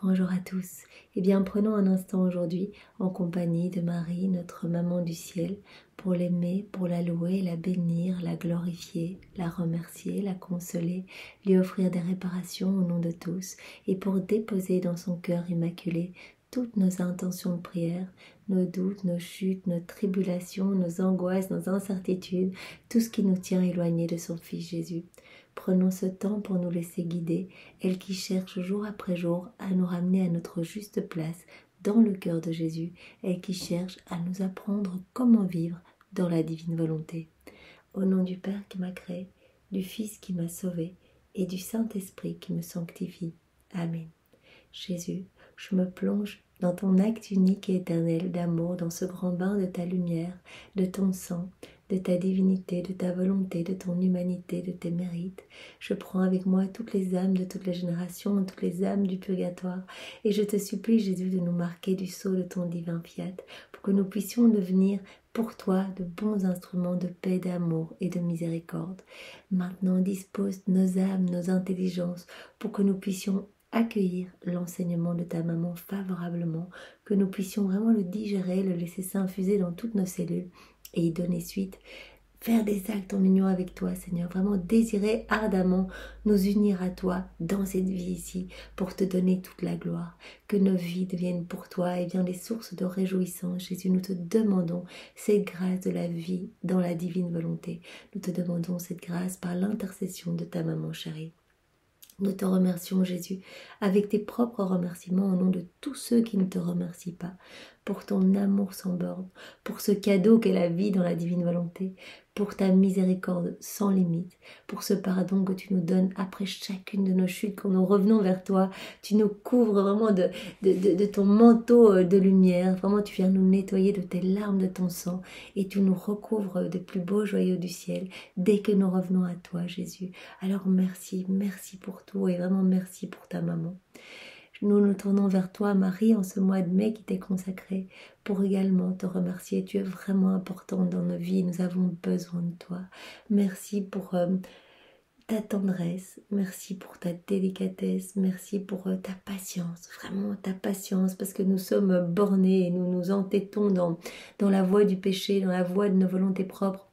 Bonjour à tous. Eh bien, prenons un instant aujourd'hui en compagnie de Marie, notre maman du ciel, pour l'aimer, pour la louer, la bénir, la glorifier, la remercier, la consoler, lui offrir des réparations au nom de tous et pour déposer dans son cœur immaculé toutes nos intentions de prière, nos doutes, nos chutes, nos tribulations, nos angoisses, nos incertitudes, tout ce qui nous tient éloignés de son Fils Jésus. Prenons ce temps pour nous laisser guider, elle qui cherche jour après jour à nous ramener à notre juste place dans le cœur de Jésus, elle qui cherche à nous apprendre comment vivre dans la divine volonté. Au nom du Père qui m'a créé, du Fils qui m'a sauvé et du Saint-Esprit qui me sanctifie. Amen. Jésus, je me plonge dans ton acte unique et éternel d'amour, dans ce grand bain de ta lumière, de ton sang, de ta divinité, de ta volonté, de ton humanité, de tes mérites. Je prends avec moi toutes les âmes de toutes les générations, toutes les âmes du purgatoire, et je te supplie, Jésus, de nous marquer du sceau de ton divin fiat, pour que nous puissions devenir pour toi de bons instruments de paix, d'amour et de miséricorde. Maintenant, dispose nos âmes, nos intelligences, pour que nous puissions accueillir l'enseignement de ta maman favorablement, que nous puissions vraiment le digérer, le laisser s'infuser dans toutes nos cellules et y donner suite, faire des actes en union avec toi, Seigneur, vraiment désirer ardemment nous unir à toi dans cette vie ici pour te donner toute la gloire, que nos vies deviennent pour toi et bien des sources de réjouissance. Jésus, nous te demandons cette grâce de la vie dans la divine volonté. Nous te demandons cette grâce par l'intercession de ta maman chérie. Nous te remercions, Jésus, avec tes propres remerciements au nom de tous ceux qui ne te remercient pas, pour ton amour sans borne, pour ce cadeau qu'est la vie dans la divine volonté, pour ta miséricorde sans limite, pour ce pardon que tu nous donnes après chacune de nos chutes, quand nous revenons vers toi, tu nous couvres vraiment de ton manteau de lumière, vraiment tu viens nous nettoyer de tes larmes, de ton sang, et tu nous recouvres des plus beaux joyaux du ciel, dès que nous revenons à toi, Jésus. Alors merci, merci pour tout, et vraiment merci pour ta maman. Nous nous tournons vers toi, Marie, en ce mois de mai qui t'est consacré, pour également te remercier. Tu es vraiment importante dans nos vies, nous avons besoin de toi. Merci pour ta tendresse, merci pour ta délicatesse, merci pour ta patience, vraiment ta patience, parce que nous sommes bornés et nous nous entêtons dans la voie du péché, dans la voie de nos volontés propres.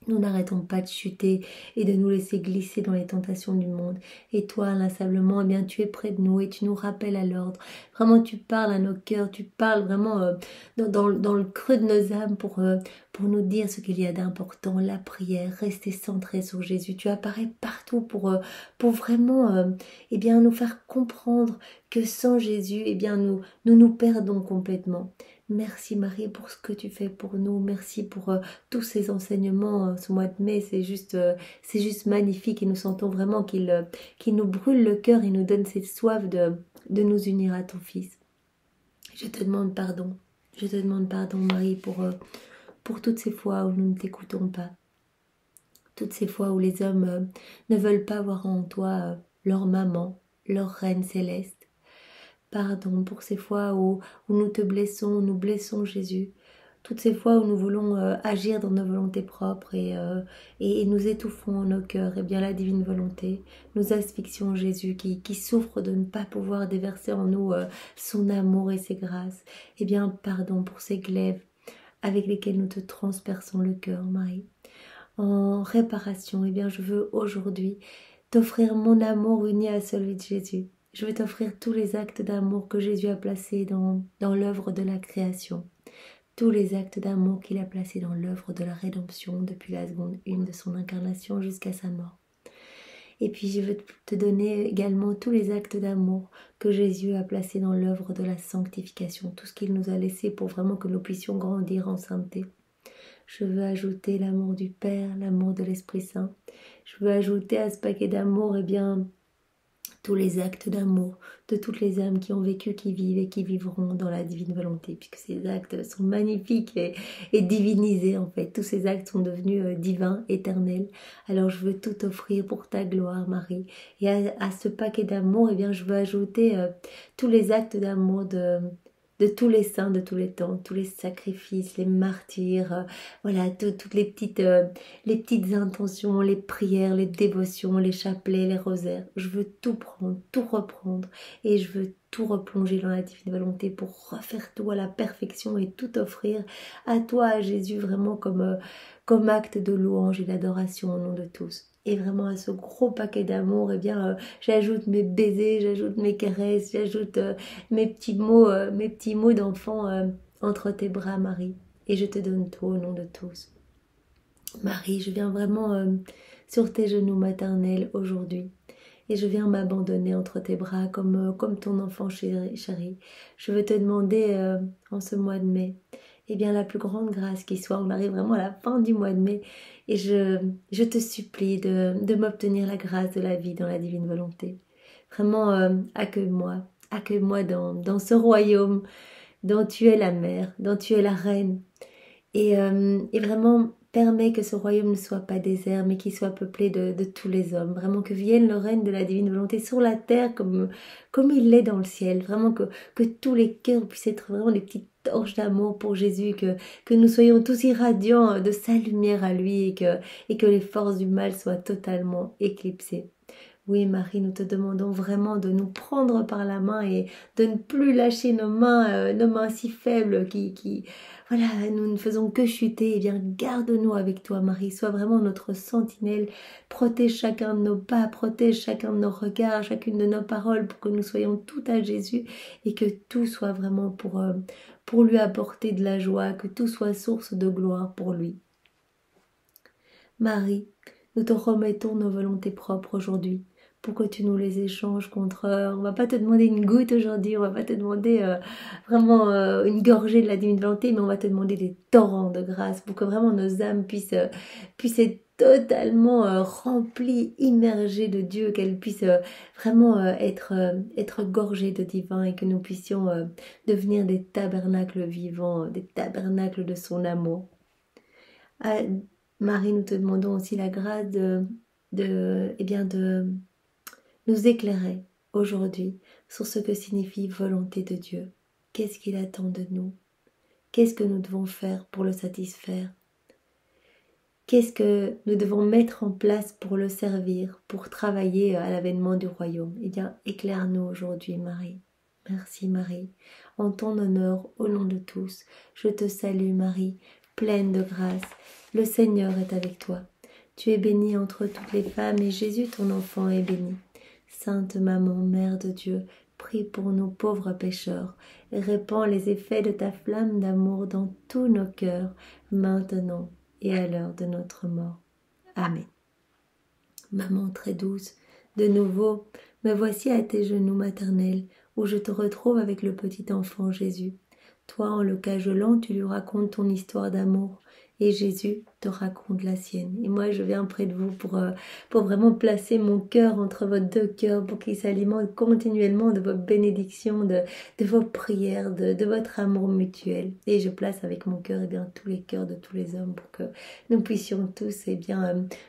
Nous n'arrêtons pas de chuter et de nous laisser glisser dans les tentations du monde. Et toi, inlassablement, eh bien, tu es près de nous et tu nous rappelles à l'ordre. Vraiment, tu parles à nos cœurs, tu parles vraiment dans le creux de nos âmes pour nous dire ce qu'il y a d'important, la prière, rester centré sur Jésus. Tu apparais partout pour vraiment eh bien, nous faire comprendre que sans Jésus, eh bien, nous perdons complètement. Merci Marie pour ce que tu fais pour nous. Merci pour tous ces enseignements ce mois de mai. C'est juste magnifique et nous sentons vraiment qu'il nous brûle le cœur et nous donne cette soif de nous unir à ton Fils. Je te demande pardon. Je te demande pardon Marie pour toutes ces fois où nous ne t'écoutons pas. Toutes ces fois où les hommes ne veulent pas voir en toi leur maman, leur reine céleste. Pardon pour ces fois où nous te blessons, nous blessons Jésus. Toutes ces fois où nous voulons agir dans nos volontés propres et nous étouffons en nos cœurs, et bien la divine volonté, nous asphyxions Jésus qui souffre de ne pas pouvoir déverser en nous son amour et ses grâces. Et bien pardon pour ces glaives avec lesquels nous te transperçons le cœur, Marie. En réparation, et bien je veux aujourd'hui t'offrir mon amour uni à celui de Jésus. Je veux t'offrir tous les actes d'amour que Jésus a placés dans l'œuvre de la création. Tous les actes d'amour qu'il a placés dans l'œuvre de la rédemption depuis la seconde une de son incarnation jusqu'à sa mort. Et puis je veux te donner également tous les actes d'amour que Jésus a placés dans l'œuvre de la sanctification. Tout ce qu'il nous a laissé pour vraiment que nous puissions grandir en sainteté. Je veux ajouter l'amour du Père, l'amour de l'Esprit Saint. Je veux ajouter à ce paquet d'amour, eh bien, tous les actes d'amour de toutes les âmes qui ont vécu, qui vivent et qui vivront dans la divine volonté, puisque ces actes sont magnifiques et divinisés en fait. Tous ces actes sont devenus divins, éternels. Alors je veux tout offrir pour ta gloire, Marie. Et à ce paquet d'amour, eh bien, je veux ajouter tous les actes d'amour de de tous les saints de tous les temps, tous les sacrifices, les martyrs, voilà, toutes les petites intentions, les prières, les dévotions, les chapelets, les rosaires. Je veux tout prendre, tout reprendre et je veux tout replonger dans la divine volonté pour refaire tout à la perfection et tout offrir à toi, à Jésus, vraiment comme acte de louange et d'adoration au nom de tous. Et vraiment à ce gros paquet d'amour, eh bien, j'ajoute mes baisers, j'ajoute mes caresses, j'ajoute mes petits mots d'enfant entre tes bras, Marie. Et je te donne tout au nom de tous. Marie, je viens vraiment sur tes genoux maternels aujourd'hui. Et je viens m'abandonner entre tes bras comme ton enfant chéri. Je veux te demander en ce mois de mai, eh bien la plus grande grâce qui soit. On arrive vraiment à la fin du mois de mai et je te supplie de m'obtenir la grâce de la vie dans la divine volonté. Vraiment, accueille-moi dans ce royaume dont tu es la mère, dont tu es la reine. Et vraiment, permets que ce royaume ne soit pas désert, mais qu'il soit peuplé de tous les hommes. Vraiment que vienne le règne de la divine volonté sur la terre comme il l'est dans le ciel. Vraiment que tous les cœurs puissent être vraiment des petites torches d'amour pour Jésus, que nous soyons tous irradiants de sa lumière à lui et que les forces du mal soient totalement éclipsées. Oui, Marie, nous te demandons vraiment de nous prendre par la main et de ne plus lâcher nos mains si faibles voilà, nous ne faisons que chuter. Eh bien, garde-nous avec toi, Marie. Sois vraiment notre sentinelle. Protège chacun de nos pas, protège chacun de nos regards, chacune de nos paroles pour que nous soyons tout à Jésus et que tout soit vraiment pour lui apporter de la joie, que tout soit source de gloire pour lui. Marie, nous te remettons nos volontés propres aujourd'hui pour que tu nous les échanges contre... on va pas te demander une goutte aujourd'hui, on va pas te demander vraiment une gorgée de la divine volonté, mais on va te demander des torrents de grâce pour que vraiment nos âmes puissent être totalement remplies, immergées de Dieu, qu'elles puissent vraiment être gorgées de divin et que nous puissions devenir des tabernacles vivants, des tabernacles de son amour. Marie, nous te demandons aussi la grâce de nous éclairer aujourd'hui sur ce que signifie volonté de Dieu. Qu'est-ce qu'il attend de nous? Qu'est-ce que nous devons faire pour le satisfaire? Qu'est-ce que nous devons mettre en place pour le servir, pour travailler à l'avènement du royaume? Eh bien, éclaire-nous aujourd'hui, Marie. Merci, Marie. En ton honneur, au nom de tous, je te salue, Marie, pleine de grâce. Le Seigneur est avec toi. Tu es bénie entre toutes les femmes et Jésus, ton enfant, est béni. Sainte Maman, Mère de Dieu, prie pour nous pauvres pécheurs et répands les effets de ta flamme d'amour dans tous nos cœurs, maintenant et à l'heure de notre mort. Amen. Maman très douce, de nouveau, me voici à tes genoux maternels, où je te retrouve avec le petit enfant Jésus. Toi, en le cajolant, tu lui racontes ton histoire d'amour, et Jésus te raconte la sienne. Et moi, je viens près de vous pour vraiment placer mon cœur entre vos deux cœurs, pour qu'il s'alimente continuellement de vos bénédictions, de vos prières, de votre amour mutuel. Et je place avec mon cœur tous les cœurs de tous les hommes, pour que nous puissions tous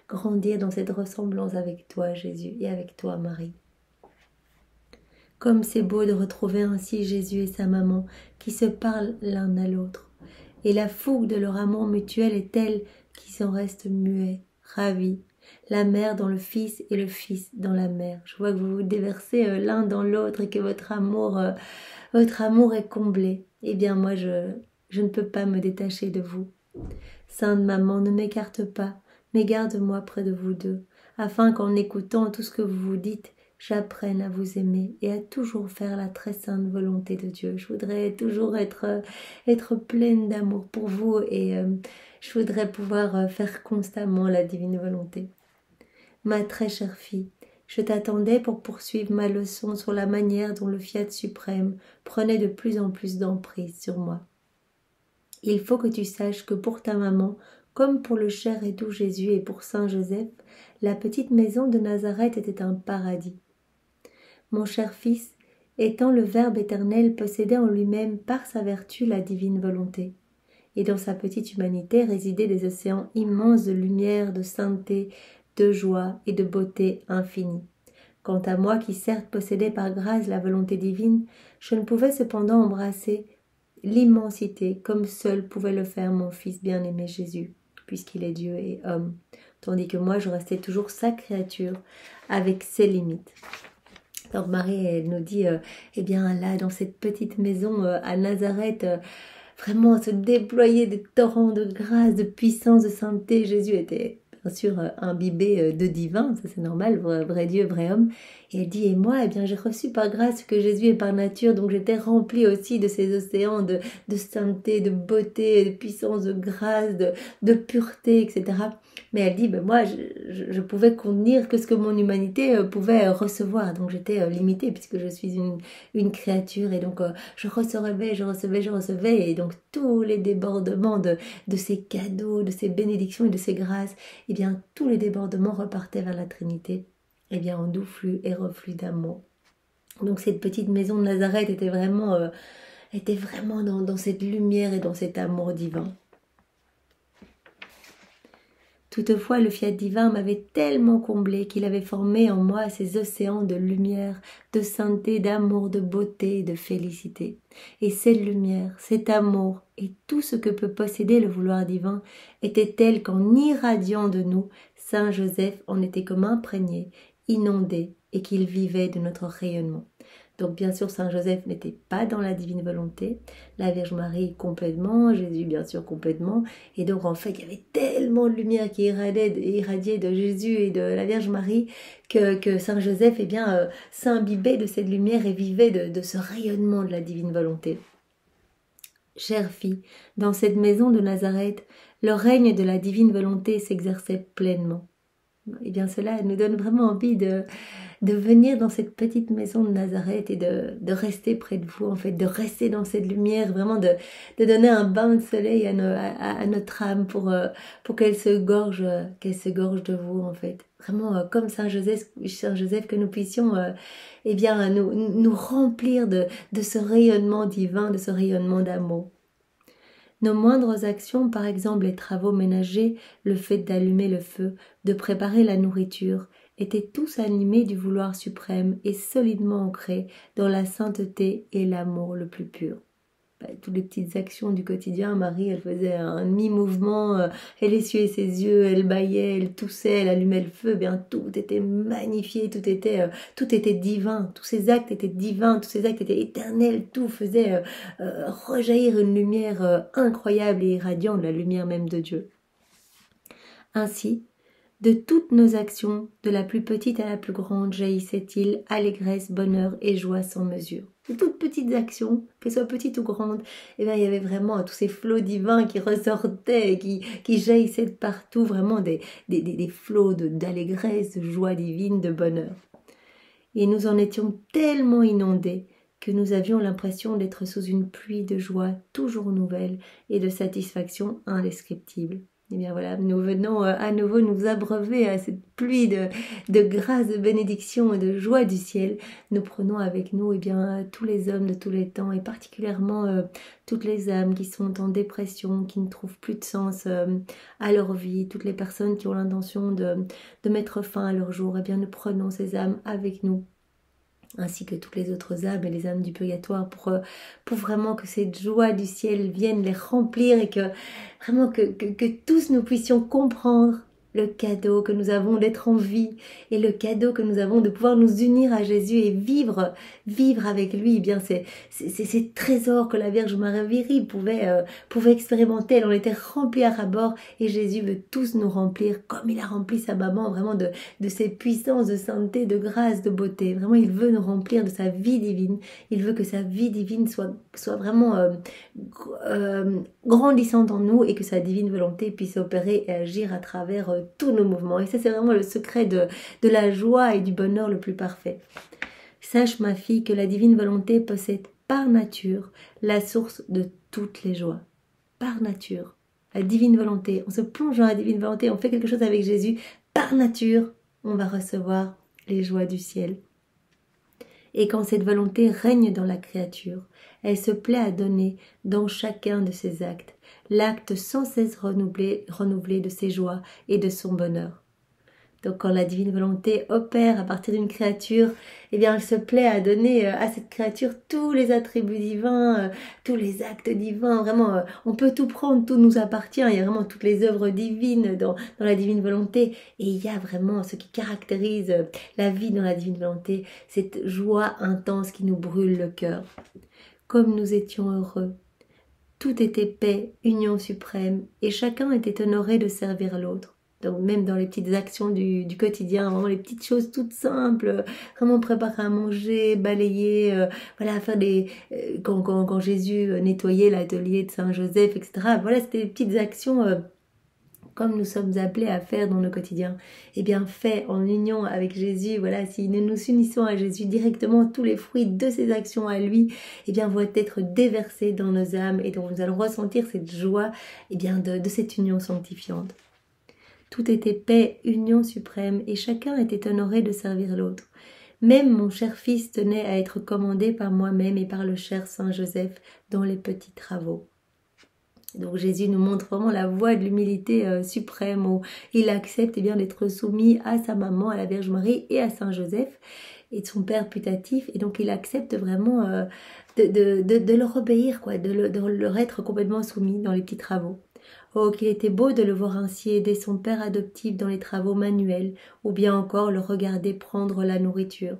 grandir dans cette ressemblance avec toi, Jésus, et avec toi, Marie. Comme c'est beau de retrouver ainsi Jésus et sa maman, qui se parlent l'un à l'autre. Et la fougue de leur amour mutuel est telle qu'ils en restent muets, ravis, la mère dans le fils et le fils dans la mère. Je vois que vous vous déversez l'un dans l'autre et que votre amour est comblé. Eh bien moi, je ne peux pas me détacher de vous. Sainte Maman, ne m'écarte pas, mais garde-moi près de vous deux, afin qu'en écoutant tout ce que vous vous dites, j'apprenne à vous aimer et à toujours faire la très sainte volonté de Dieu. Je voudrais toujours être pleine d'amour pour vous et je voudrais pouvoir faire constamment la divine volonté. Ma très chère fille, je t'attendais pour poursuivre ma leçon sur la manière dont le Fiat suprême prenait de plus en plus d'emprise sur moi. Il faut que tu saches que pour ta maman, comme pour le cher et doux Jésus et pour Saint Joseph, la petite maison de Nazareth était un paradis. Mon cher fils, étant le Verbe éternel, possédait en lui-même par sa vertu la divine volonté. Et dans sa petite humanité résidaient des océans immenses de lumière, de sainteté, de joie et de beauté infinie. Quant à moi, qui certes possédais par grâce la volonté divine, je ne pouvais cependant embrasser l'immensité, comme seul pouvait le faire mon Fils bien-aimé Jésus, puisqu'il est Dieu et homme. Tandis que moi, je restais toujours sa créature, avec ses limites. Donc Marie, elle nous dit, eh bien là, dans cette petite maison à Nazareth, vraiment se déployer des torrents de grâce, de puissance, de sainteté. Jésus était bien sûr imbibé de divin, ça c'est normal, vrai Dieu, vrai homme. Et elle dit, et moi, eh bien j'ai reçu par grâce que Jésus est par nature, donc j'étais remplie aussi de ces océans de sainteté, de beauté, de puissance, de grâce, de pureté, etc. Mais elle dit, ben moi, je pouvais contenir que ce que mon humanité pouvait recevoir. Donc j'étais limitée puisque je suis une créature. Et donc je recevais. Et donc tous les débordements de ces cadeaux, de ces bénédictions et de ces grâces, eh bien tous les débordements repartaient vers la Trinité. Eh bien en doux flux et reflux d'amour. Donc cette petite maison de Nazareth était vraiment dans cette lumière et dans cet amour divin. Toutefois, le fiat divin m'avait tellement comblé qu'il avait formé en moi ces océans de lumière, de sainteté, d'amour, de beauté et de félicité. Et cette lumière, cet amour et tout ce que peut posséder le vouloir divin était tel qu'en irradiant de nous, Saint Joseph en était comme imprégné, inondé et qu'il vivait de notre rayonnement. Donc bien sûr, Saint Joseph n'était pas dans la divine volonté, la Vierge Marie complètement, Jésus bien sûr complètement, et donc en fait il y avait tellement de lumière qui irradiait de Jésus et de la Vierge Marie que Saint Joseph s'imbibait de cette lumière et vivait de ce rayonnement de la divine volonté. Chère fille, dans cette maison de Nazareth, le règne de la divine volonté s'exerçait pleinement. Et bien cela nous donne vraiment envie de venir dans cette petite maison de Nazareth et de rester près de vous, en fait, de rester dans cette lumière, vraiment de donner un bain de soleil à notre âme pour qu'elle se gorge de vous, en fait. Vraiment, comme Saint Joseph, que nous puissions eh bien, nous remplir de ce rayonnement divin, de ce rayonnement d'amour. Nos moindres actions, par exemple les travaux ménagers, le fait d'allumer le feu, de préparer la nourriture, étaient tous animés du vouloir suprême et solidement ancrés dans la sainteté et l'amour le plus pur. Toutes les petites actions du quotidien, Marie, elle faisait un mi-mouvement, elle essuyait ses yeux, elle bâillait, elle toussait, elle allumait le feu, bien tout était magnifié, tout était divin, tous ces actes étaient divins, tous ces actes étaient éternels, tout faisait rejaillir une lumière incroyable et irradiante, la lumière même de Dieu. Ainsi, de toutes nos actions, de la plus petite à la plus grande, jaillissait-il allégresse, bonheur et joie sans mesure. De toutes petites actions, qu'elles soient petites ou grandes, eh bien, il y avait vraiment tous ces flots divins qui ressortaient, qui jaillissaient de partout, vraiment des flots d'allégresse, de joie divine, de bonheur. Et nous en étions tellement inondés que nous avions l'impression d'être sous une pluie de joie toujours nouvelle et de satisfaction indescriptible. Et bien voilà, nous venons à nouveau nous abreuver à cette pluie de grâce, de bénédiction et de joie du ciel. Nous prenons avec nous tous les hommes de tous les temps et particulièrement toutes les âmes qui sont en dépression, qui ne trouvent plus de sens à leur vie, toutes les personnes qui ont l'intention de mettre fin à leur jour. Et bien nous prenons ces âmes avec nous, ainsi que toutes les autres âmes et les âmes du purgatoire pour vraiment que cette joie du ciel vienne les remplir et que vraiment que tous nous puissions comprendre le cadeau que nous avons d'être en vie et le cadeau que nous avons de pouvoir nous unir à Jésus et vivre avec lui. Eh bien c'est ces trésors que la Vierge Marie pouvait expérimenter. Elle en était remplie à ras-bord et Jésus veut tous nous remplir comme il a rempli sa maman, vraiment de ses puissances, de sainteté, de grâce, de beauté. Vraiment, il veut nous remplir de sa vie divine. Il veut que sa vie divine soit vraiment grandissante en nous et que sa divine volonté puisse opérer et agir à travers tous nos mouvements. Et ça, c'est vraiment le secret de la joie et du bonheur le plus parfait. Sache, ma fille, que la divine volonté possède par nature la source de toutes les joies. Par nature. La divine volonté. On se plonge dans la divine volonté, on fait quelque chose avec Jésus. Par nature, on va recevoir les joies du ciel. Et quand cette volonté règne dans la créature, elle se plaît à donner dans chacun de ses actes, l'acte sans cesse renouvelé de ses joies et de son bonheur. Donc quand la divine volonté opère à partir d'une créature, eh bien elle se plaît à donner à cette créature tous les attributs divins, tous les actes divins. Vraiment, on peut tout prendre, tout nous appartient. Il y a vraiment toutes les œuvres divines dans la divine volonté. Et il y a vraiment ce qui caractérise la vie dans la divine volonté, cette joie intense qui nous brûle le cœur. Comme nous étions heureux. Tout était paix, union suprême, et chacun était honoré de servir l'autre. Donc même dans les petites actions du quotidien, vraiment les petites choses toutes simples, vraiment préparer à manger, balayer, voilà, faire quand Jésus nettoyait l'atelier de Saint-Joseph, etc. Voilà, c'était des petites actions comme nous sommes appelés à faire dans nos quotidiens, eh bien fait en union avec Jésus, voilà, si nous nous unissons à Jésus directement, tous les fruits de ces actions à lui, eh bien vont être déversés dans nos âmes et donc nous allons ressentir cette joie, eh bien de cette union sanctifiante. Tout était paix, union suprême et chacun était honoré de servir l'autre. Même mon cher fils tenait à être commandé par moi-même et par le cher Saint Joseph dans les petits travaux. Donc Jésus nous montre vraiment la voie de l'humilité suprême où il accepte bien d'être soumis à sa maman, à la Vierge Marie et à Saint Joseph et de son père putatif. Et donc il accepte vraiment de leur obéir, quoi, de leur être complètement soumis dans les petits travaux. Oh, qu'il était beau de le voir ainsi aider son père adoptif dans les travaux manuels ou bien encore le regarder prendre la nourriture.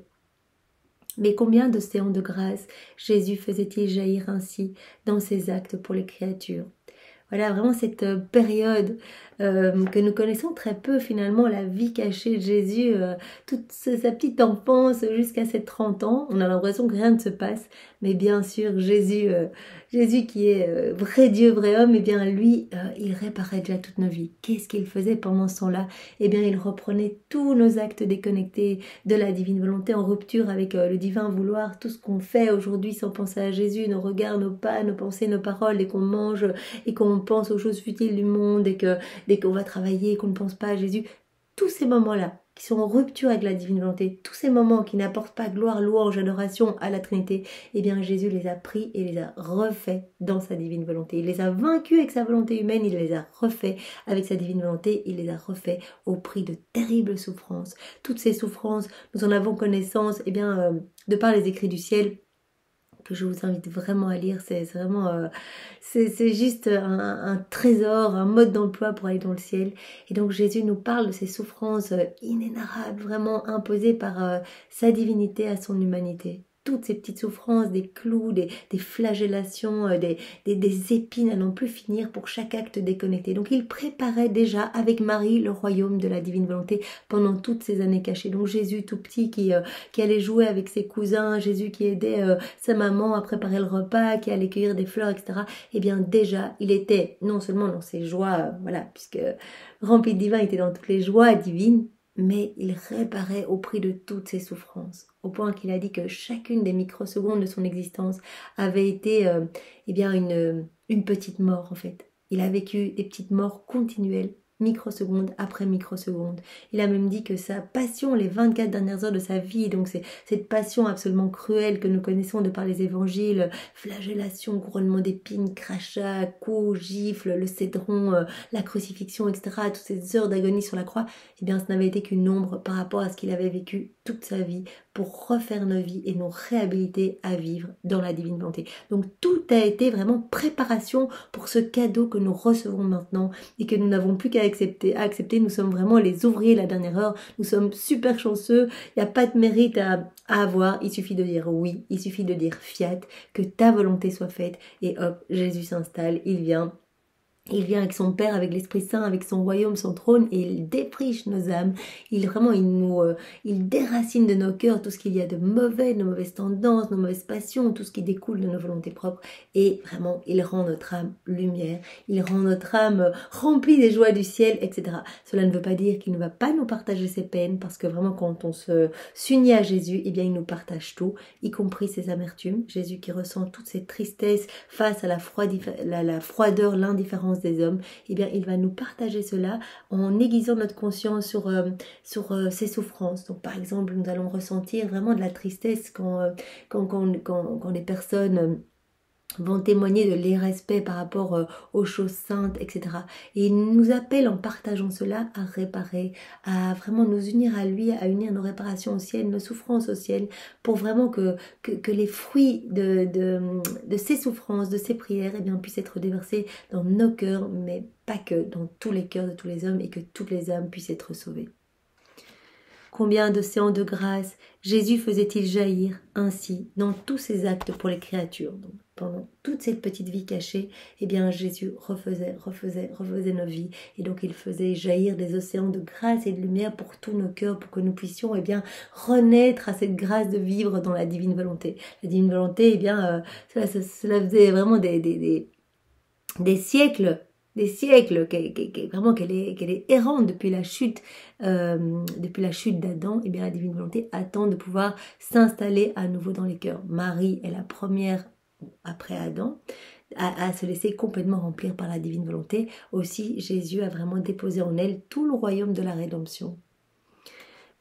Mais combien d'océans de grâce Jésus faisait-il jaillir ainsi dans ses actes pour les créatures? Voilà, vraiment cette période que nous connaissons très peu finalement, la vie cachée de Jésus, toute sa petite enfance jusqu'à ses 30 ans. On a l'impression que rien ne se passe, mais bien sûr, Jésus qui est vrai Dieu, vrai homme, eh bien lui, il réparait déjà toute nos vies. Qu'est-ce qu'il faisait pendant ce temps-là? Eh bien, il reprenait tous nos actes déconnectés de la divine volonté, en rupture avec le divin vouloir, tout ce qu'on fait aujourd'hui sans penser à Jésus, nos regards, nos pas, nos pensées, nos paroles, et qu'on mange et qu'on pense aux choses futiles du monde et que dès qu'on va travailler et qu'on ne pense pas à Jésus, tous ces moments-là qui sont en rupture avec la divine volonté, tous ces moments qui n'apportent pas gloire, louange, adoration à la Trinité, eh bien Jésus les a pris et les a refaits dans sa divine volonté. Il les a vaincus avec sa volonté humaine, il les a refaits avec sa divine volonté, il les a refaits au prix de terribles souffrances. Toutes ces souffrances, nous en avons connaissance, eh bien, de par les écrits du ciel, que je vous invite vraiment à lire. C'est vraiment c'est juste un trésor, un mode d'emploi pour aller dans le ciel. Et donc Jésus nous parle de ces souffrances inénarrables, vraiment imposées par sa divinité à son humanité. Toutes ces petites souffrances, des clous, des flagellations, des épines à n'en plus finir pour chaque acte déconnecté. Donc il préparait déjà avec Marie le royaume de la divine volonté pendant toutes ces années cachées. Donc Jésus tout petit qui allait jouer avec ses cousins, Jésus qui aidait sa maman à préparer le repas, qui allait cueillir des fleurs, etc. Eh bien déjà, il était non seulement dans ses joies, voilà, puisque rempli de divin, il était dans toutes les joies divines, mais il réparait au prix de toutes ses souffrances, au point qu'il a dit que chacune des microsecondes de son existence avait été eh bien une petite mort en fait. Il a vécu des petites morts continuelles, microseconde après microseconde. Il a même dit que sa passion, les 24 dernières heures de sa vie, donc c'est cette passion absolument cruelle que nous connaissons de par les évangiles, flagellation, couronnement d'épines, crachats, coups, gifles, le cédron, la crucifixion, etc., toutes ces heures d'agonie sur la croix, eh bien ce n'avait été qu'une ombre par rapport à ce qu'il avait vécu toute sa vie pour refaire nos vies et nous réhabiliter à vivre dans la divine volonté. Donc tout a été vraiment préparation pour ce cadeau que nous recevons maintenant et que nous n'avons plus qu'à accepter. Nous sommes vraiment les ouvriers de la dernière heure. Nous sommes super chanceux. Il n'y a pas de mérite à avoir. Il suffit de dire oui. Il suffit de dire fiat, que ta volonté soit faite. Et hop, Jésus s'installe. Il vient avec son Père, avec l'Esprit Saint, avec son royaume, son trône, et il défriche nos âmes. Il déracine de nos cœurs tout ce qu'il y a de mauvais, nos mauvaises tendances, nos mauvaises passions, tout ce qui découle de nos volontés propres. Et vraiment, il rend notre âme lumière. Il rend notre âme remplie des joies du ciel, etc. Cela ne veut pas dire qu'il ne va pas nous partager ses peines, parce que vraiment, quand on s'unit à Jésus, eh bien, il nous partage tout, y compris ses amertumes. Jésus qui ressent toutes ces tristesses face à la froideur, l'indifférence des hommes, eh bien il va nous partager cela en aiguisant notre conscience sur ses souffrances. Donc par exemple, nous allons ressentir vraiment de la tristesse quand les personnes vont témoigner de l'irrespect par rapport aux choses saintes, etc. Et il nous appelle en partageant cela à réparer, à vraiment nous unir à lui, à unir nos réparations au ciel, nos souffrances au ciel, pour vraiment que les fruits de ces souffrances, de ces prières, eh bien, puissent être déversés dans nos cœurs, mais pas que dans tous les cœurs de tous les hommes, et que toutes les âmes puissent être sauvées. Combien d'océans de grâce Jésus faisait-il jaillir ainsi dans tous ses actes pour les créatures. Donc, pendant toute cette petite vie cachée, eh bien Jésus refaisait nos vies. Et donc il faisait jaillir des océans de grâce et de lumière pour tous nos cœurs, pour que nous puissions bien renaître à cette grâce de vivre dans la divine volonté. La divine volonté, cela faisait vraiment des siècles vraiment qu'elle est errante depuis la chute d'Adam. Et bien la divine volonté attend de pouvoir s'installer à nouveau dans les cœurs. Marie est la première après Adam à se laisser complètement remplir par la divine volonté. Aussi Jésus a vraiment déposé en elle tout le royaume de la rédemption.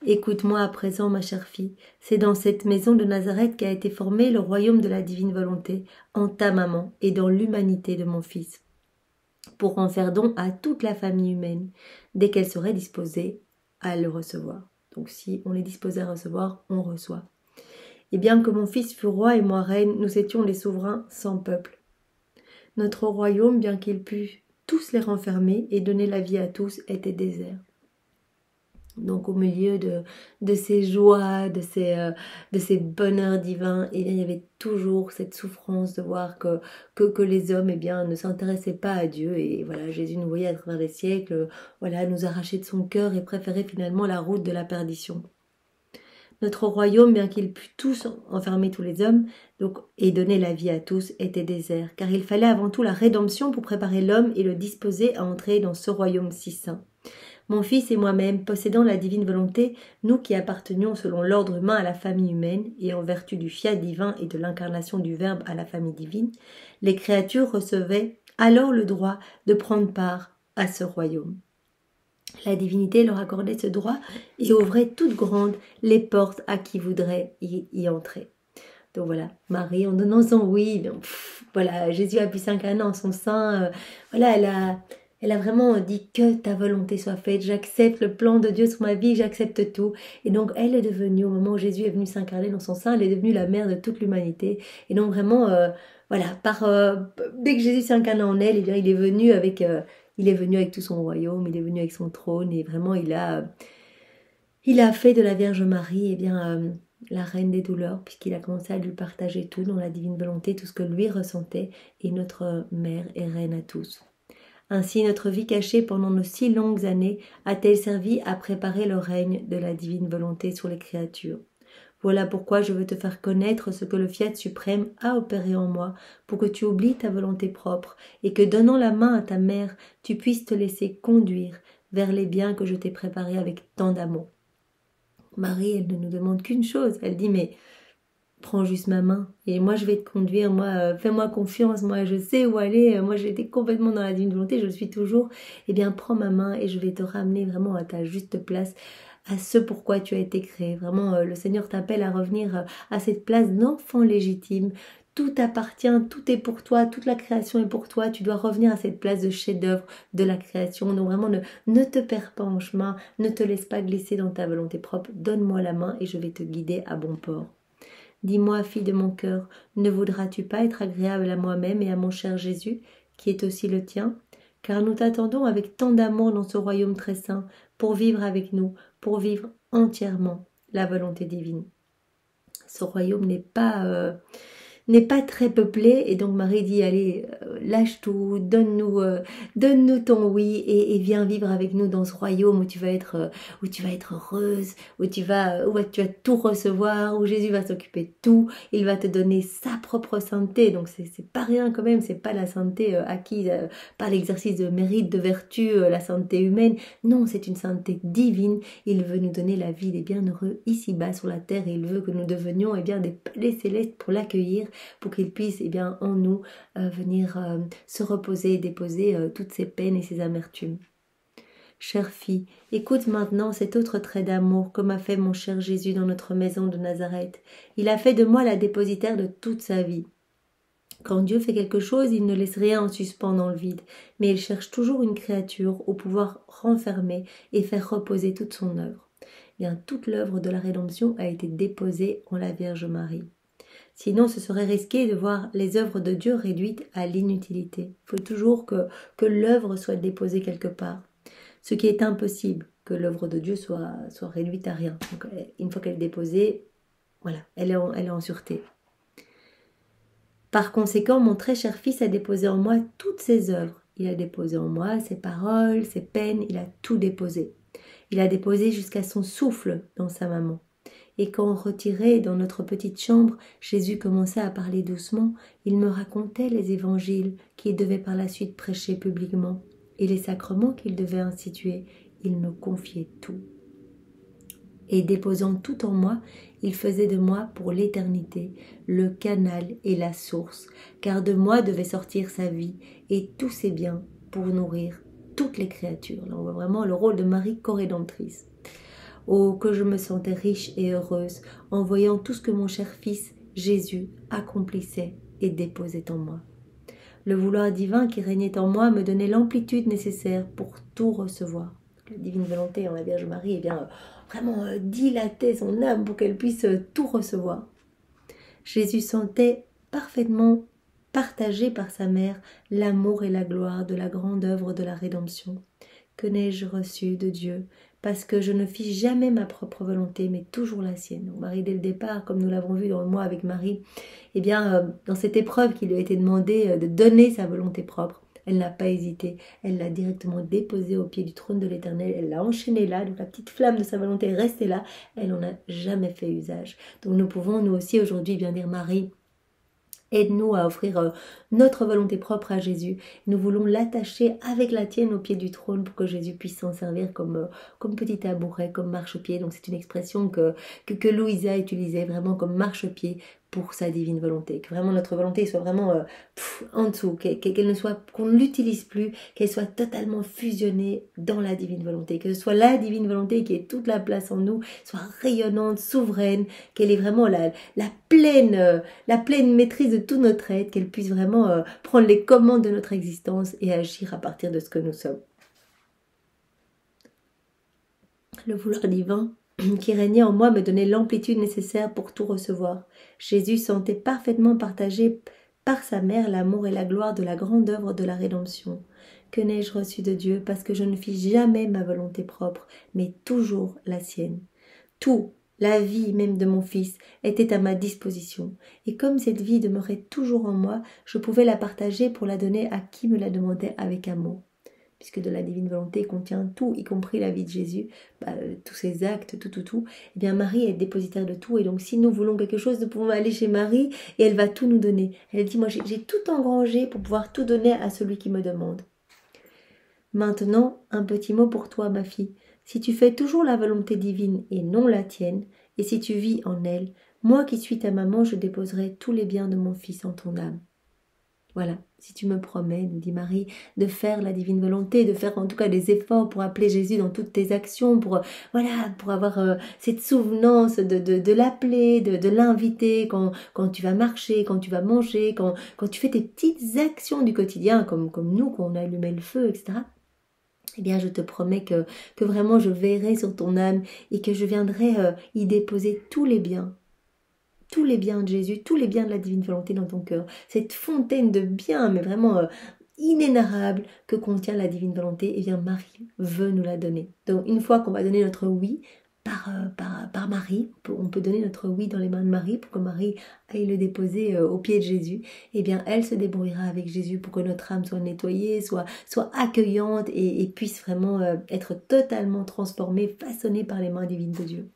Écoute-moi à présent, ma chère fille, c'est dans cette maison de Nazareth qu'a été formé le royaume de la divine volonté, en ta maman et dans l'humanité de mon fils, pour en faire don à toute la famille humaine, dès qu'elle serait disposée à le recevoir. Donc si on est disposé à recevoir, on reçoit. Et bien que mon fils fût roi et moi reine, nous étions les souverains sans peuple. Notre royaume, bien qu'il pût tous les renfermer et donner la vie à tous, était désert. Donc au milieu de ces joies, de ces bonheurs divins, eh bien, il y avait toujours cette souffrance de voir que les hommes ne s'intéressaient pas à Dieu. Et voilà, Jésus nous voyait à travers les siècles, nous arracher de son cœur et préférer finalement la route de la perdition. Notre royaume, bien qu'il pût tous enfermer tous les hommes et donner la vie à tous, était désert, car il fallait avant tout la rédemption pour préparer l'homme et le disposer à entrer dans ce royaume si saint. Mon fils et moi-même, possédant la divine volonté, nous qui appartenions selon l'ordre humain à la famille humaine, et en vertu du fiat divin et de l'incarnation du Verbe à la famille divine, les créatures recevaient alors le droit de prendre part à ce royaume. La divinité leur accordait ce droit et ouvrait toutes grandes les portes à qui voudrait y entrer. Donc voilà, Marie, en donnant son oui, Jésus a pu s'incarner en son sein, elle a vraiment dit que ta volonté soit faite, j'accepte le plan de Dieu sur ma vie, j'accepte tout. Et donc elle est devenue, au moment où Jésus est venu s'incarner dans son sein, elle est devenue la mère de toute l'humanité. Et donc vraiment, dès que Jésus s'est incarné en elle, il est venu avec tout son royaume, il est venu avec son trône, et vraiment il a fait de la Vierge Marie la reine des douleurs, puisqu'il a commencé à lui partager tout dans la divine volonté, tout ce que lui ressentait, et notre mère est reine à tous. Ainsi, notre vie cachée pendant nos si longues années a-t-elle servi à préparer le règne de la divine volonté sur les créatures. Voilà pourquoi je veux te faire connaître ce que le fiat suprême a opéré en moi, pour que tu oublies ta volonté propre, et que donnant la main à ta mère, tu puisses te laisser conduire vers les biens que je t'ai préparés avec tant d'amour. Marie, elle ne nous demande qu'une chose, elle dit, mais prends juste ma main et moi je vais te conduire, fais-moi confiance, moi je sais où aller, moi j'étais complètement dans la divine volonté, je le suis toujours, prends ma main et je vais te ramener vraiment à ta juste place, à ce pourquoi tu as été créé. Vraiment, le Seigneur t'appelle à revenir à cette place d'enfant légitime. Tout t'appartient, tout est pour toi, toute la création est pour toi, tu dois revenir à cette place de chef-d'œuvre de la création. Donc vraiment, ne te perds pas en chemin, ne te laisse pas glisser dans ta volonté propre, donne-moi la main et je vais te guider à bon port. Dis-moi, fille de mon cœur, ne voudras-tu pas être agréable à moi-même et à mon cher Jésus, qui est aussi le tien? Car nous t'attendons avec tant d'amour dans ce royaume très saint, pour vivre avec nous, pour vivre entièrement la volonté divine. Ce royaume n'est pas très peuplé, et donc Marie dit, allez, lâche tout, donne-nous ton oui, et viens vivre avec nous dans ce royaume où tu vas être heureuse, où tu vas tout recevoir, où Jésus va s'occuper de tout, il va te donner sa propre sainteté. Donc c'est pas rien quand même, c'est pas la sainteté acquise par l'exercice de mérite, de vertu, la sainteté humaine. Non, c'est une sainteté divine. Il veut nous donner la vie des bienheureux ici-bas sur la terre, et il veut que nous devenions des palais célestes pour l'accueillir, pour qu'il puisse en nous venir se reposer et déposer toutes ses peines et ses amertumes. Chère fille, écoute maintenant cet autre trait d'amour que m'a fait mon cher Jésus dans notre maison de Nazareth. Il a fait de moi la dépositaire de toute sa vie. Quand Dieu fait quelque chose, il ne laisse rien en suspens dans le vide, mais il cherche toujours une créature au pouvoir renfermer et faire reposer toute son œuvre. Bien, toute l'œuvre de la rédemption a été déposée en la Vierge Marie. Sinon, ce serait risqué de voir les œuvres de Dieu réduites à l'inutilité. Il faut toujours que l'œuvre soit déposée quelque part. Ce qui est impossible, que l'œuvre de Dieu soit réduite à rien. Donc, une fois qu'elle est déposée, voilà, elle est en sûreté. Par conséquent, mon très cher fils a déposé en moi toutes ses œuvres. Il a déposé en moi ses paroles, ses peines, il a tout déposé. Il a déposé jusqu'à son souffle dans sa maman. Et quand retiré dans notre petite chambre, Jésus commença à parler doucement, il me racontait les évangiles qu'il devait par la suite prêcher publiquement et les sacrements qu'il devait instituer. Il me confiait tout. Et déposant tout en moi, il faisait de moi pour l'éternité le canal et la source, car de moi devait sortir sa vie et tous ses biens pour nourrir toutes les créatures. Là, on voit vraiment le rôle de Marie corédemptrice. Oh, que je me sentais riche et heureuse en voyant tout ce que mon cher fils Jésus accomplissait et déposait en moi. Le vouloir divin qui régnait en moi me donnait l'amplitude nécessaire pour tout recevoir. La divine volonté en la Vierge Marie, vraiment dilatait son âme pour qu'elle puisse tout recevoir. Jésus sentait parfaitement partagé par sa mère l'amour et la gloire de la grande œuvre de la rédemption. Que n'ai-je reçu de Dieu, parce que je ne fis jamais ma propre volonté, mais toujours la sienne. Donc Marie, dès le départ, comme nous l'avons vu dans le mois avec Marie, dans cette épreuve qui lui a été demandée de donner sa volonté propre, elle n'a pas hésité, elle l'a directement déposée au pied du trône de l'Éternel, elle l'a enchaînée là, donc la petite flamme de sa volonté est restée là, elle n'en a jamais fait usage. Donc nous pouvons, nous aussi aujourd'hui, bien dire Marie, aide-nous à offrir notre volonté propre à Jésus. Nous voulons l'attacher avec la tienne au pied du trône pour que Jésus puisse s'en servir comme petit tabouret, comme marchepied. Donc c'est une expression que Louisa utilisait vraiment comme marchepied pour sa divine volonté. Que vraiment notre volonté soit vraiment en dessous, qu'elle ne soit, qu'on ne l'utilise plus, qu'elle soit totalement fusionnée dans la divine volonté. Que ce soit la divine volonté qui ait toute la place en nous, soit rayonnante, souveraine, qu'elle ait vraiment la pleine maîtrise de tout notre être, qu'elle puisse vraiment prendre les commandes de notre existence et agir à partir de ce que nous sommes. Le vouloir divin qui régnait en moi me donnait l'amplitude nécessaire pour tout recevoir. Jésus sentait parfaitement partagé par sa mère l'amour et la gloire de la grande œuvre de la rédemption. Que n'ai-je reçu de Dieu, parce que je ne fis jamais ma volonté propre, mais toujours la sienne. Tout, la vie même de mon fils, était à ma disposition, et comme cette vie demeurait toujours en moi, je pouvais la partager pour la donner à qui me la demandait avec amour. Puisque de la divine volonté contient tout, y compris la vie de Jésus, tous ses actes, tout, eh bien Marie est dépositaire de tout, et donc si nous voulons quelque chose, nous pouvons aller chez Marie, et elle va tout nous donner. Elle dit, moi j'ai tout engrangé pour pouvoir tout donner à celui qui me demande. Maintenant, un petit mot pour toi, ma fille. Si tu fais toujours la volonté divine et non la tienne, et si tu vis en elle, moi qui suis ta maman, je déposerai tous les biens de mon fils en ton âme. Voilà, si tu me promets, nous dit Marie, de faire la divine volonté, de faire en tout cas des efforts pour appeler Jésus dans toutes tes actions, pour avoir cette souvenance de l'appeler, de l'inviter quand tu vas marcher, quand tu vas manger, quand tu fais tes petites actions du quotidien, comme nous, quand on allumait le feu, etc. Eh bien, je te promets que vraiment je veillerai sur ton âme et que je viendrai y déposer tous les biens de Jésus, tous les biens de la divine volonté dans ton cœur. Cette fontaine de biens, mais vraiment inénarrable que contient la divine volonté, eh bien Marie veut nous la donner. Donc une fois qu'on va donner notre oui par Marie, on peut donner notre oui dans les mains de Marie pour que Marie aille le déposer au pied de Jésus, eh bien elle se débrouillera avec Jésus pour que notre âme soit nettoyée, soit accueillante et puisse vraiment être totalement transformée, façonnée par les mains divines de Dieu.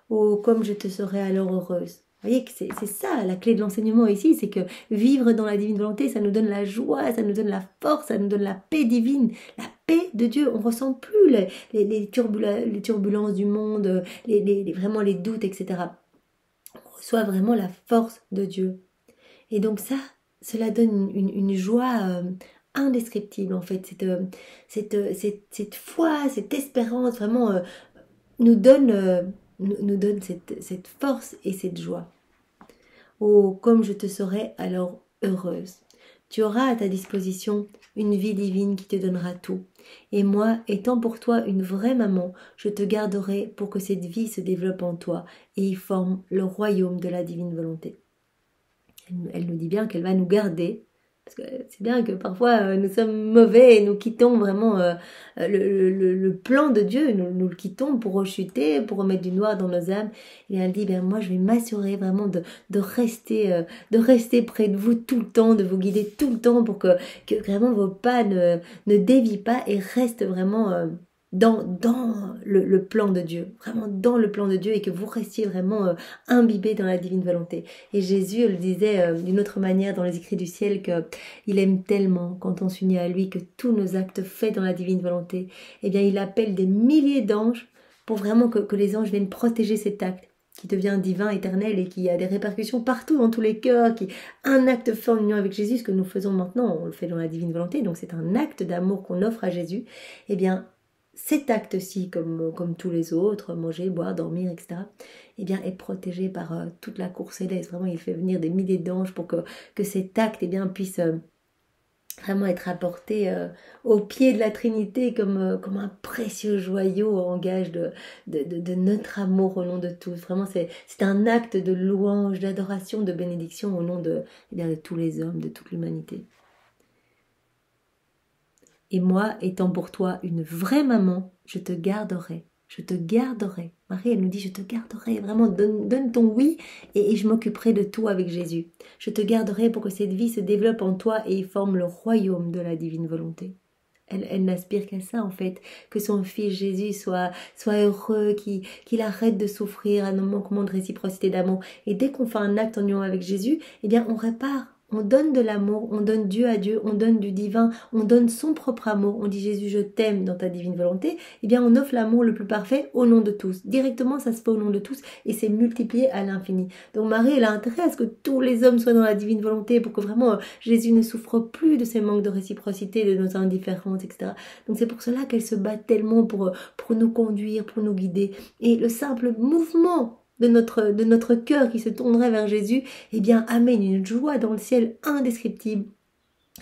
Oh, comme je te serai alors heureuse. Vous voyez que c'est ça la clé de l'enseignement ici, c'est que vivre dans la divine volonté, ça nous donne la joie, ça nous donne la force, ça nous donne la paix divine, la paix de Dieu. On ne ressent plus les turbulences du monde, vraiment les doutes, etc. On reçoit vraiment la force de Dieu. Et donc cela donne une joie indescriptible en fait. Cette foi, cette espérance vraiment nous donne cette force et cette joie. Oh, comme je te serai alors heureuse. Tu auras à ta disposition une vie divine qui te donnera tout. Et moi, étant pour toi une vraie maman, je te garderai pour que cette vie se développe en toi et y forme le royaume de la divine volonté. Elle nous dit bien qu'elle va nous garder. Parce que c'est bien que parfois nous sommes mauvais et nous quittons vraiment le plan de Dieu, nous le quittons pour rechuter, pour remettre du noir dans nos âmes. Et elle dit, ben moi je vais m'assurer vraiment de rester près de vous tout le temps, de vous guider tout le temps pour que vraiment vos pas ne dévient pas et restent vraiment dans le plan de Dieu, vraiment dans le plan de Dieu et que vous restiez vraiment imbibés dans la divine volonté. Et Jésus le disait d'une autre manière dans les écrits du ciel qu'il aime tellement quand on s'unit à lui que tous nos actes faits dans la divine volonté, eh bien il appelle des milliers d'anges pour vraiment que les anges viennent protéger cet acte qui devient divin, éternel et qui a des répercussions partout dans tous les cœurs, qui un acte fait en union avec Jésus, ce que nous faisons maintenant, on le fait dans la divine volonté, donc c'est un acte d'amour qu'on offre à Jésus, eh bien cet acte-ci, comme tous les autres, manger, boire, dormir, etc., eh bien, est protégé par toute la cour céleste. Vraiment, il fait venir des milliers d'anges pour que cet acte eh bien, puisse vraiment être apporté au pied de la Trinité comme un précieux joyau en gage de notre amour au nom de tous. Vraiment, c'est un acte de louange, d'adoration, de bénédiction au nom eh bien, de tous les hommes, de toute l'humanité. Et moi, étant pour toi une vraie maman, je te garderai. Je te garderai. Marie, elle nous dit, je te garderai. Vraiment, donne ton oui et je m'occuperai de tout avec Jésus. Je te garderai pour que cette vie se développe en toi et forme le royaume de la divine volonté. Elle n'aspire qu'à ça, en fait. Que son fils Jésus soit heureux, qu'il arrête de souffrir à nos manquements de réciprocité d'amour. Et dès qu'on fait un acte en union avec Jésus, eh bien, on répare. On donne de l'amour, on donne Dieu à Dieu, on donne du divin, on donne son propre amour. On dit Jésus, je t'aime dans ta divine volonté. Eh bien, on offre l'amour le plus parfait au nom de tous. Directement, ça se fait au nom de tous et c'est multiplié à l'infini. Donc Marie, elle a intérêt à ce que tous les hommes soient dans la divine volonté pour que vraiment Jésus ne souffre plus de ces manques de réciprocité, de nos indifférences, etc. Donc c'est pour cela qu'elle se bat tellement pour nous conduire, pour nous guider. Et le simple mouvement de notre cœur qui se tournerait vers Jésus, eh bien, amène une joie dans le ciel indescriptible.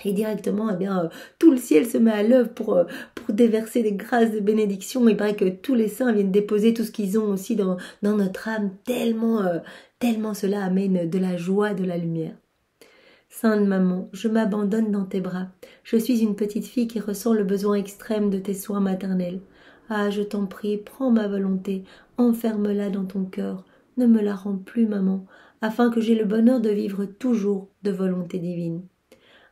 Et directement, eh bien, tout le ciel se met à l'œuvre pour déverser des grâces de bénédiction. Il paraît que tous les saints viennent déposer tout ce qu'ils ont aussi dans notre âme, tellement cela amène de la joie, de la lumière. Sainte maman, je m'abandonne dans tes bras. Je suis une petite fille qui ressent le besoin extrême de tes soins maternels. Ah, je t'en prie, prends ma volonté, enferme-la dans ton cœur, ne me la rends plus, maman, afin que j'aie le bonheur de vivre toujours de volonté divine.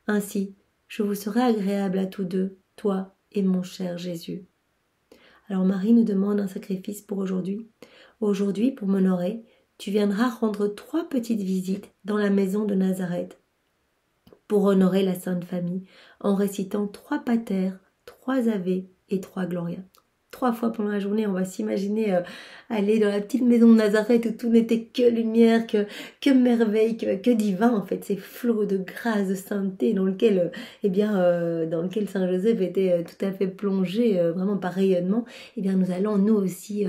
Ainsi, je vous serai agréable à tous deux, toi et mon cher Jésus. Alors Marie nous demande un sacrifice pour aujourd'hui. Aujourd'hui, pour m'honorer, tu viendras rendre 3 petites visites dans la maison de Nazareth pour honorer la Sainte Famille en récitant 3 Pater, 3 Ave et 3 Gloria. 3 fois pendant la journée, on va s'imaginer aller dans la petite maison de Nazareth où tout n'était que lumière, que merveille, que divin en fait, ces flots de grâce, de sainteté dans lequel, dans lequel Saint Joseph était tout à fait plongé, vraiment par rayonnement. Eh bien, nous allons nous aussi,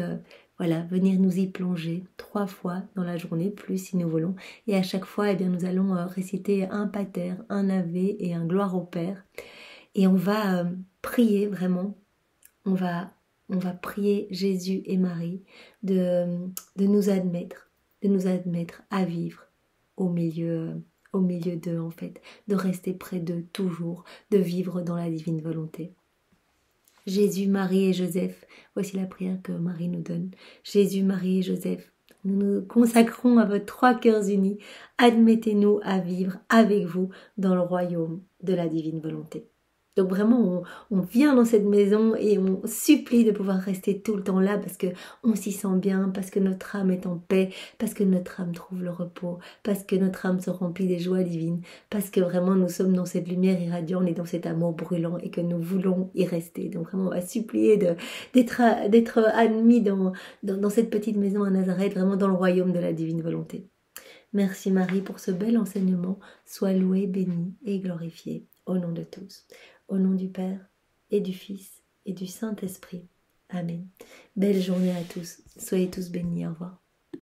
venir nous y plonger 3 fois dans la journée, plus si nous voulons. Et à chaque fois, eh bien, nous allons réciter un Pater, un Ave et un Gloire au Père. Et on va prier vraiment. On va prier Jésus et Marie de nous admettre à vivre au milieu d'eux en fait, de rester près d'eux toujours, de vivre dans la divine volonté. Jésus, Marie et Joseph, voici la prière que Marie nous donne. Jésus, Marie et Joseph, nous nous consacrons à vos 3 cœurs unis. Admettez-nous à vivre avec vous dans le royaume de la divine volonté. Donc vraiment, on vient dans cette maison et on supplie de pouvoir rester tout le temps là parce que on s'y sent bien, parce que notre âme est en paix, parce que notre âme trouve le repos, parce que notre âme se remplit des joies divines, parce que vraiment nous sommes dans cette lumière irradiante et dans cet amour brûlant et que nous voulons y rester. Donc vraiment, on va supplier d'être admis dans cette petite maison à Nazareth, vraiment dans le royaume de la divine volonté. Merci Marie pour ce bel enseignement. Sois louée, bénie et glorifiée au nom de tous. Au nom du Père et du Fils et du Saint-Esprit. Amen. Belle journée à tous. Soyez tous bénis. Au revoir.